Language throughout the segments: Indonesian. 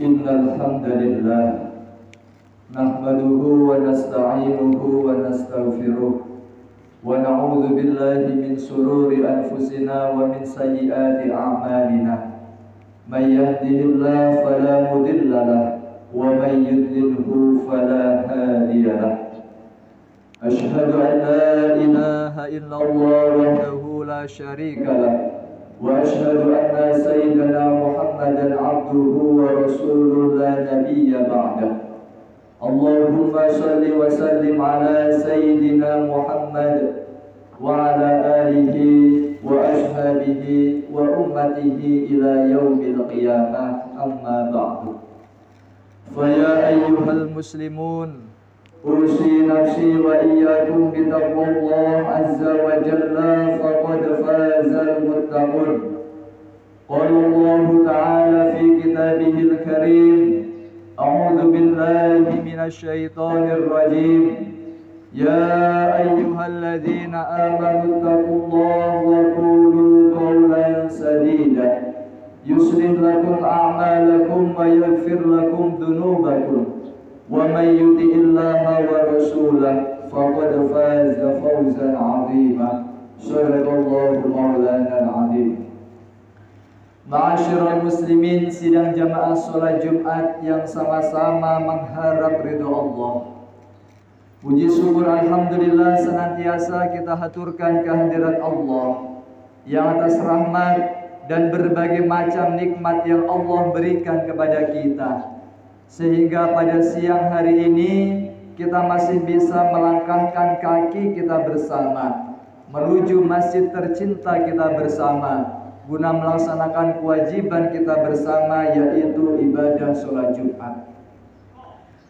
Innal hamdalillah nahmaduhu wa nasta'inuhu wa nastaghfiruh wa na'udzu billahi min shururi anfusina wa min sayyiati a'malina. May yahdihillahu fala mudilla lahu wa may yudlilhu fala hadiya lahu. Ashhadu an la ilaha illallah wahdahu la syarika lahu wa ashhadu anna sayyidana Muhammadan abduhu wa rasuluhu la nabiyya ba'dah. Allahumma salli wa sallim ala sayyidina Muhammad wa ala alihi wa ashabihi wa ummatihi ila yaumil qiyamah, amma ba'du. Fa ya ayyuhal muslimun, usi nafsi wa iyyakum bi taqwallah azza wa jalla, faqad fazal muttaqun. Qala Allah ta'ala fi kitabihil karim, a'udzu billahi minasy syaithanir rajim. Ya ayyuhalladzina amanu taqullaha wa qulu qawlan sadida yuslih lakum a'malakum wa yaghfir lakum dhunubakum wa may yuti'illaha wa rasulahu faqad faza fawzan 'azima. Shadaqallahu maulana al-'azim. Ma'asyiral muslimin, sidang jamaah salat Jumat yang sama-sama mengharap ridha Allah. Puji syukur alhamdulillah senantiasa kita haturkan kehadirat Allah yang atas rahmat dan berbagai macam nikmat yang Allah berikan kepada kita, sehingga pada siang hari ini kita masih bisa melangkahkan kaki kita bersama menuju masjid tercinta kita bersama guna melaksanakan kewajiban kita bersama, yaitu ibadah sholat Jumat.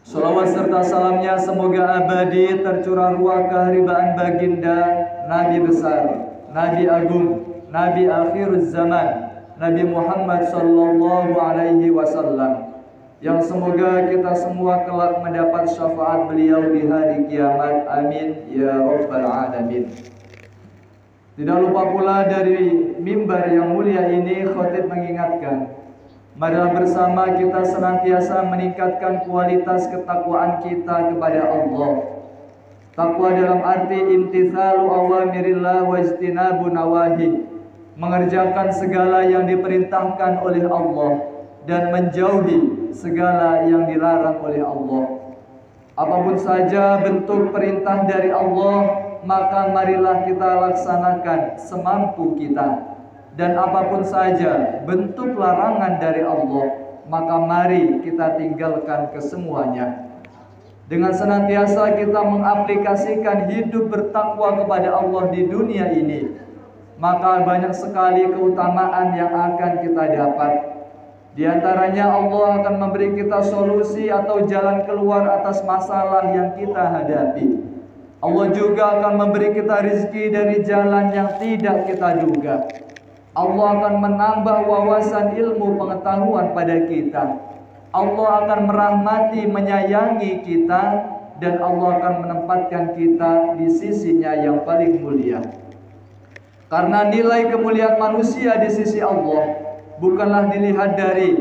Salawat serta salamnya semoga abadi tercurah ruah keharibaan baginda Nabi besar, Nabi agung, Nabi akhiruz zaman, Nabi Muhammad sallallahu alaihi wasallam, yang semoga kita semua kelak mendapat syafaat beliau di hari kiamat. Amin ya rabbal alamin. Tidak lupa pula dari mimbar yang mulia ini khatib mengingatkan, marilah bersama kita senantiasa meningkatkan kualitas ketakwaan kita kepada Allah. Takwa dalam arti imtithalu awamirillah wa ijtinabu nawahi, mengerjakan segala yang diperintahkan oleh Allah dan menjauhi segala yang dilarang oleh Allah. Apapun saja bentuk perintah dari Allah, maka marilah kita laksanakan semampu kita. Dan apapun saja bentuk larangan dari Allah, maka mari kita tinggalkan kesemuanya. Dengan senantiasa kita mengaplikasikan hidup bertakwa kepada Allah di dunia ini, maka banyak sekali keutamaan yang akan kita dapat. Di antaranya Allah akan memberi kita solusi atau jalan keluar atas masalah yang kita hadapi. Allah juga akan memberi kita rezeki dari jalan yang tidak kita duga. Allah akan menambah wawasan ilmu pengetahuan pada kita. Allah akan merahmati, menyayangi kita, dan Allah akan menempatkan kita di sisinya yang paling mulia. Karena nilai kemuliaan manusia di sisi Allah bukanlah dilihat dari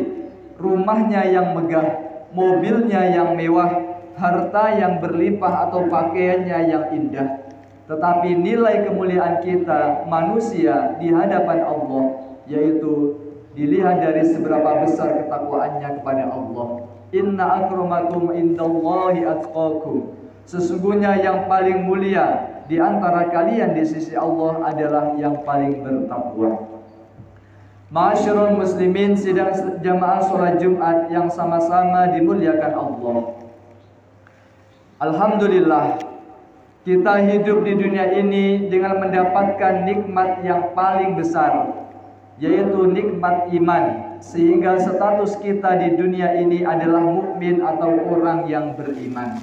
rumahnya yang megah, mobilnya yang mewah, harta yang berlimpah, atau pakaiannya yang indah. Tetapi nilai kemuliaan kita manusia di hadapan Allah, yaitu dilihat dari seberapa besar ketakwaannya kepada Allah. Inna akramakum indallahi atqakum, sesungguhnya yang paling mulia di antara kalian di sisi Allah adalah yang paling bertakwa. Ma'asyiral muslimin, sidang jamaah sholat Jumat yang sama-sama dimuliakan Allah. Alhamdulillah, kita hidup di dunia ini dengan mendapatkan nikmat yang paling besar, yaitu nikmat iman, sehingga status kita di dunia ini adalah mukmin atau orang yang beriman.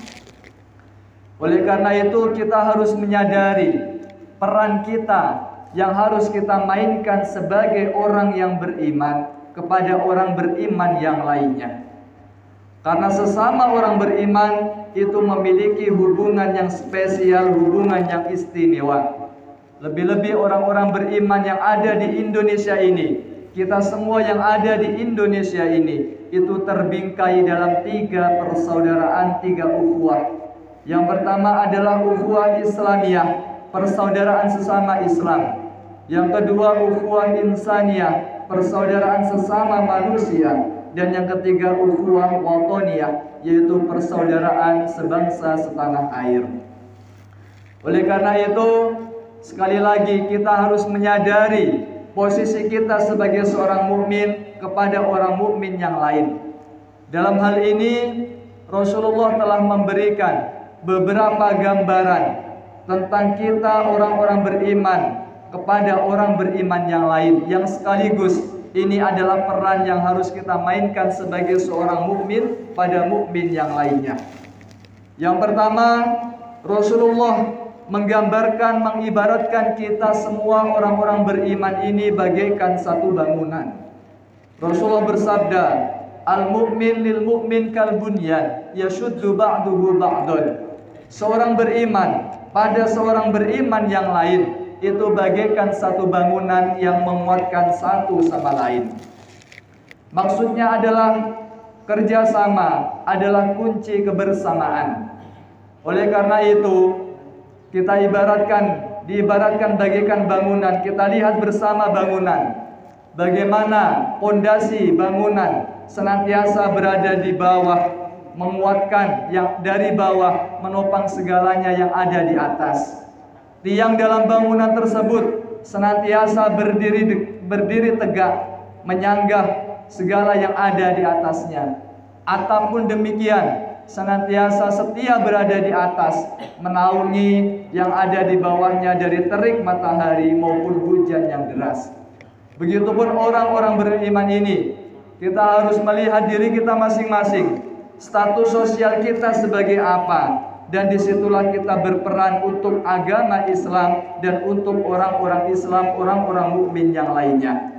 Oleh karena itu kita harus menyadari peran kita yang harus kita mainkan sebagai orang yang beriman kepada orang beriman yang lainnya. Karena sesama orang beriman itu memiliki hubungan yang spesial, hubungan yang istimewa. Lebih-lebih orang-orang beriman yang ada di Indonesia ini, kita semua yang ada di Indonesia ini itu terbingkai dalam 3 persaudaraan, 3 ukhuwah. Yang pertama adalah ukhuwah Islamiyah, persaudaraan sesama Islam. Yang kedua ukhuwah insaniyah, persaudaraan sesama manusia. Dan yang ketiga ukhuwah watoniyah, yaitu persaudaraan sebangsa setanah air. Oleh karena itu, sekali lagi kita harus menyadari posisi kita sebagai seorang mukmin kepada orang mukmin yang lain. Dalam hal ini Rasulullah telah memberikan beberapa gambaran tentang kita orang-orang beriman kepada orang beriman yang lain, yang sekaligus ini adalah peran yang harus kita mainkan sebagai seorang mukmin pada mukmin yang lainnya. Yang pertama, Rasulullah menggambarkan, mengibaratkan kita semua orang-orang beriman ini bagaikan satu bangunan. Rasulullah bersabda, "Al-mu'min lil mu'min kal bunyan, yashuddu ba'duhu ba'dun." Seorang beriman pada seorang beriman yang lain itu bagaikan satu bangunan yang menguatkan satu sama lain. Maksudnya adalah kerjasama adalah kunci kebersamaan. Oleh karena itu, kita diibaratkan bagaikan bangunan. Kita lihat bersama bangunan, bagaimana pondasi bangunan senantiasa berada di bawah, menguatkan yang dari bawah, menopang segalanya yang ada di atas. Tiang dalam bangunan tersebut senantiasa berdiri tegak, menyanggah segala yang ada di atasnya. Atap pun demikian, senantiasa setia berada di atas, menaungi yang ada di bawahnya dari terik matahari maupun hujan yang deras. Begitupun orang-orang beriman ini, kita harus melihat diri kita masing-masing, status sosial kita sebagai apa, dan disitulah kita berperan untuk agama Islam dan untuk orang-orang Islam, orang-orang mukmin yang lainnya.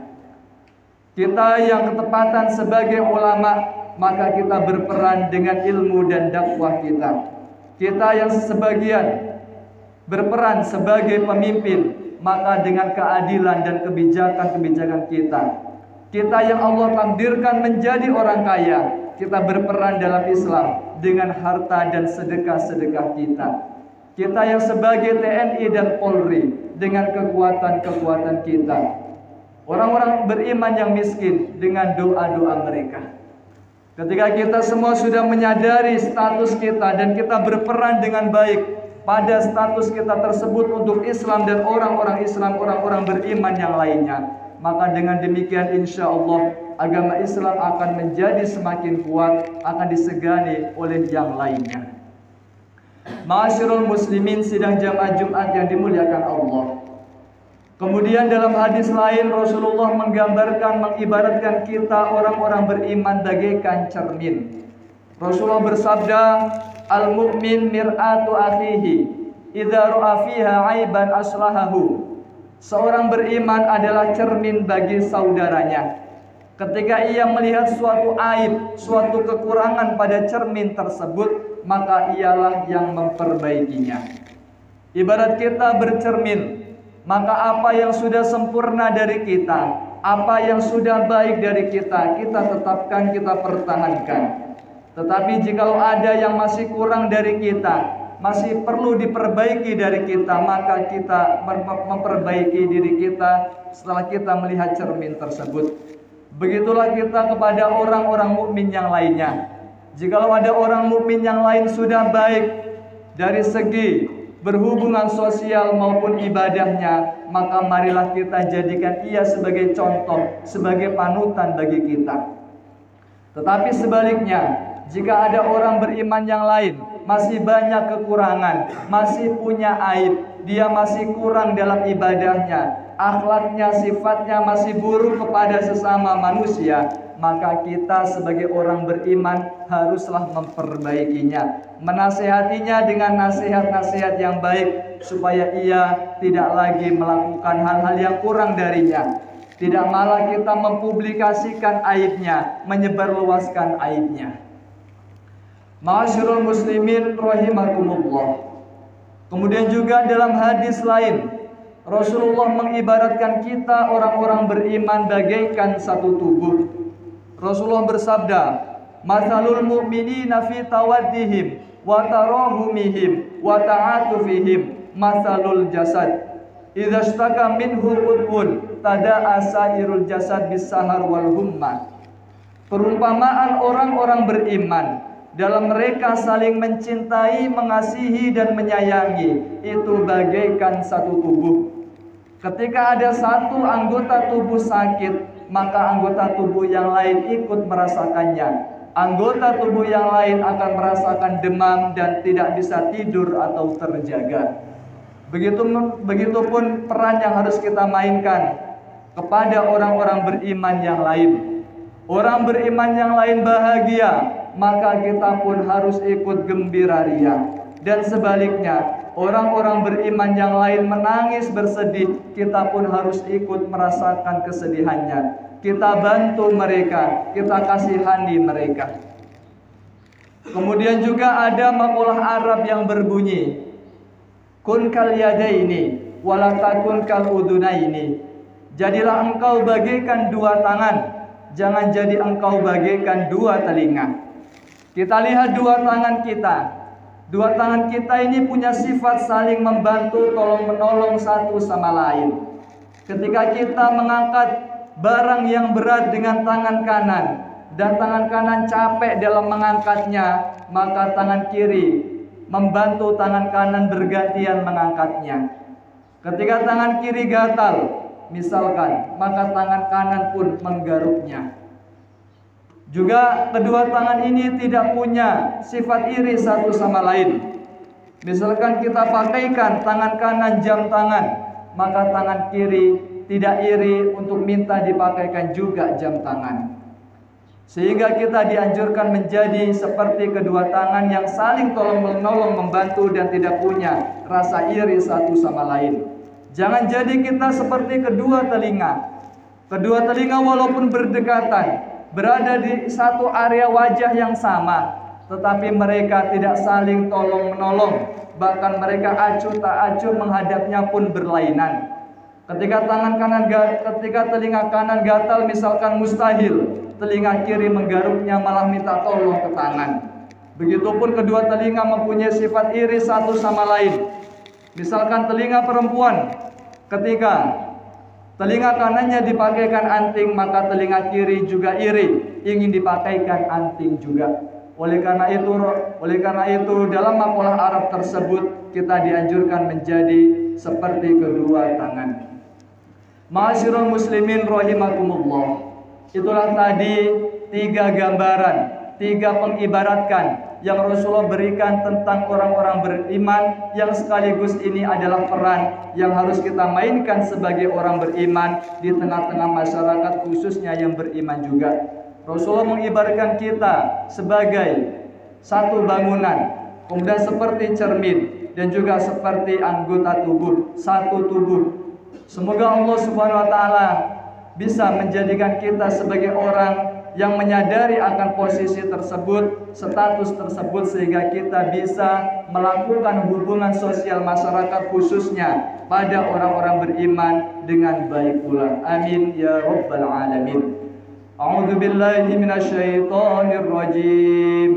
Kita yang ketepatan sebagai ulama, maka kita berperan dengan ilmu dan dakwah kita. Kita yang sebagian berperan sebagai pemimpin, maka dengan keadilan dan kebijakan-kebijakan kita. Kita yang Allah takdirkan menjadi orang kaya, kita berperan dalam Islam dengan harta dan sedekah-sedekah kita. Kita yang sebagai TNI dan Polri dengan kekuatan-kekuatan kita. Orang-orang beriman yang miskin dengan doa-doa mereka. Ketika kita semua sudah menyadari status kita dan kita berperan dengan baik pada status kita tersebut untuk Islam dan orang-orang Islam, orang-orang beriman yang lainnya, maka dengan demikian insya Allah agama Islam akan menjadi semakin kuat, akan disegani oleh yang lainnya. Ma'asyiral muslimin sidang jamaah Jumat yang dimuliakan Allah. Kemudian dalam hadis lain Rasulullah menggambarkan, mengibaratkan kita orang-orang beriman bagaikan cermin. Rasulullah bersabda, "Al-mu'min mir'atu akhihi, idza ra'a fiha 'aiban aslahahu." Seorang beriman adalah cermin bagi saudaranya. Ketika ia melihat suatu aib, suatu kekurangan pada cermin tersebut, maka ialah yang memperbaikinya. Ibarat kita bercermin, maka apa yang sudah sempurna dari kita, apa yang sudah baik dari kita, kita tetapkan, kita pertahankan. Tetapi jikalau ada yang masih kurang dari kita, masih perlu diperbaiki dari kita, maka kita memperbaiki diri kita setelah kita melihat cermin tersebut. Begitulah kita kepada orang-orang mukmin yang lainnya. Jikalau ada orang mukmin yang lain sudah baik dari segi berhubungan sosial maupun ibadahnya, maka marilah kita jadikan ia sebagai contoh, sebagai panutan bagi kita. Tetapi sebaliknya, jika ada orang beriman yang lain masih banyak kekurangan, masih punya aib, dia masih kurang dalam ibadahnya, akhlaknya, sifatnya masih buruk kepada sesama manusia, maka kita sebagai orang beriman haruslah memperbaikinya, menasehatinya dengan nasihat-nasihat yang baik, supaya ia tidak lagi melakukan hal-hal yang kurang darinya, tidak malah kita mempublikasikan aibnya, menyebarluaskan aibnya. Ma'asyiral muslimin rahimakumullah. Kemudian juga dalam hadis lain Rasulullah mengibaratkan kita orang-orang beriman bagaikan satu tubuh. Rasulullah bersabda, "Matsalul mu'minina fi tawaddihim wa tarahumihim wa ta'atufihim matsalul jasad. Idza ishtaka minhu udwun tada'a sairul jasad bis-sahar wal humma." Perumpamaan orang-orang beriman dalam mereka saling mencintai, mengasihi dan menyayangi itu bagaikan satu tubuh. Ketika ada satu anggota tubuh sakit, maka anggota tubuh yang lain ikut merasakannya. Anggota tubuh yang lain akan merasakan demam dan tidak bisa tidur atau terjaga. Begitupun peran yang harus kita mainkan kepada orang-orang beriman yang lain. Orang beriman yang lain bahagia, maka kita pun harus ikut gembira ria. Dan sebaliknya, orang-orang beriman yang lain menangis bersedih, kita pun harus ikut merasakan kesedihannya. Kita bantu mereka, kita kasihani mereka. Kemudian juga ada makalah Arab yang berbunyi, "Kun kal yadaini wala takun kal udunaini." Jadilah engkau bagaikan dua tangan, jangan jadi engkau bagaikan dua telinga. Kita lihat dua tangan kita. Dua tangan kita ini punya sifat saling membantu, tolong menolong satu sama lain. Ketika kita mengangkat barang yang berat dengan tangan kanan dan tangan kanan capek dalam mengangkatnya, maka tangan kiri membantu tangan kanan bergantian mengangkatnya. Ketika tangan kiri gatal misalkan, maka tangan kanan pun menggaruknya. Juga kedua tangan ini tidak punya sifat iri satu sama lain. Misalkan kita pakaikan tangan kanan jam tangan, maka tangan kiri tidak iri untuk minta dipakaikan juga jam tangan. Sehingga kita dianjurkan menjadi seperti kedua tangan yang saling tolong-menolong, membantu dan tidak punya rasa iri satu sama lain. Jangan jadi kita seperti kedua telinga. Kedua telinga walaupun berdekatan, berada di satu area wajah yang sama, tetapi mereka tidak saling tolong-menolong. Bahkan mereka acuh tak acuh menghadapnya pun berlainan. Ketika telinga kanan gatal misalkan mustahil, telinga kiri menggaruknya malah minta tolong ke tangan. Begitupun kedua telinga mempunyai sifat iri satu sama lain. Misalkan telinga perempuan, ketika telinga kanannya dipakaikan anting, maka telinga kiri juga iri, ingin dipakaikan anting juga. Oleh karena itu dalam makalah Arab tersebut kita dianjurkan menjadi seperti kedua tangan. Ma'asyiral muslimin rahimakumullah. Itulah tadi 3 gambaran, 3 pengibaratkan yang Rasulullah berikan tentang orang-orang beriman, yang sekaligus ini adalah peran yang harus kita mainkan sebagai orang beriman di tengah-tengah masyarakat, khususnya yang beriman juga. Rasulullah mengibaratkan kita sebagai satu bangunan, kemudian seperti cermin dan juga seperti anggota tubuh, satu tubuh. Semoga Allah Subhanahu wa taala bisa menjadikan kita sebagai orang yang menyadari akan posisi tersebut, status tersebut, sehingga kita bisa melakukan hubungan sosial masyarakat khususnya pada orang-orang beriman dengan baik pula. Amin ya rabbal alamin. A'udzu billahi minasyaitonir rajim.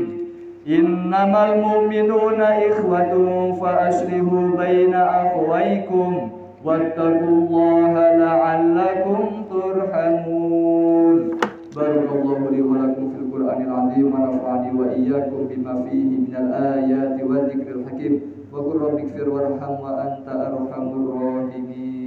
Innamal mu'minuna ikhwatun fa aslihu baina akhawaykum wattaqullaha la'allakum turhamun. Barakallahu li wa lakum fil Qur'anil 'azim wa nafa'ani wa iyyakum bima fihi minal ayati wa dzikril hakim. Wa qur rabbighfir warham wa anta arhamur rahimin.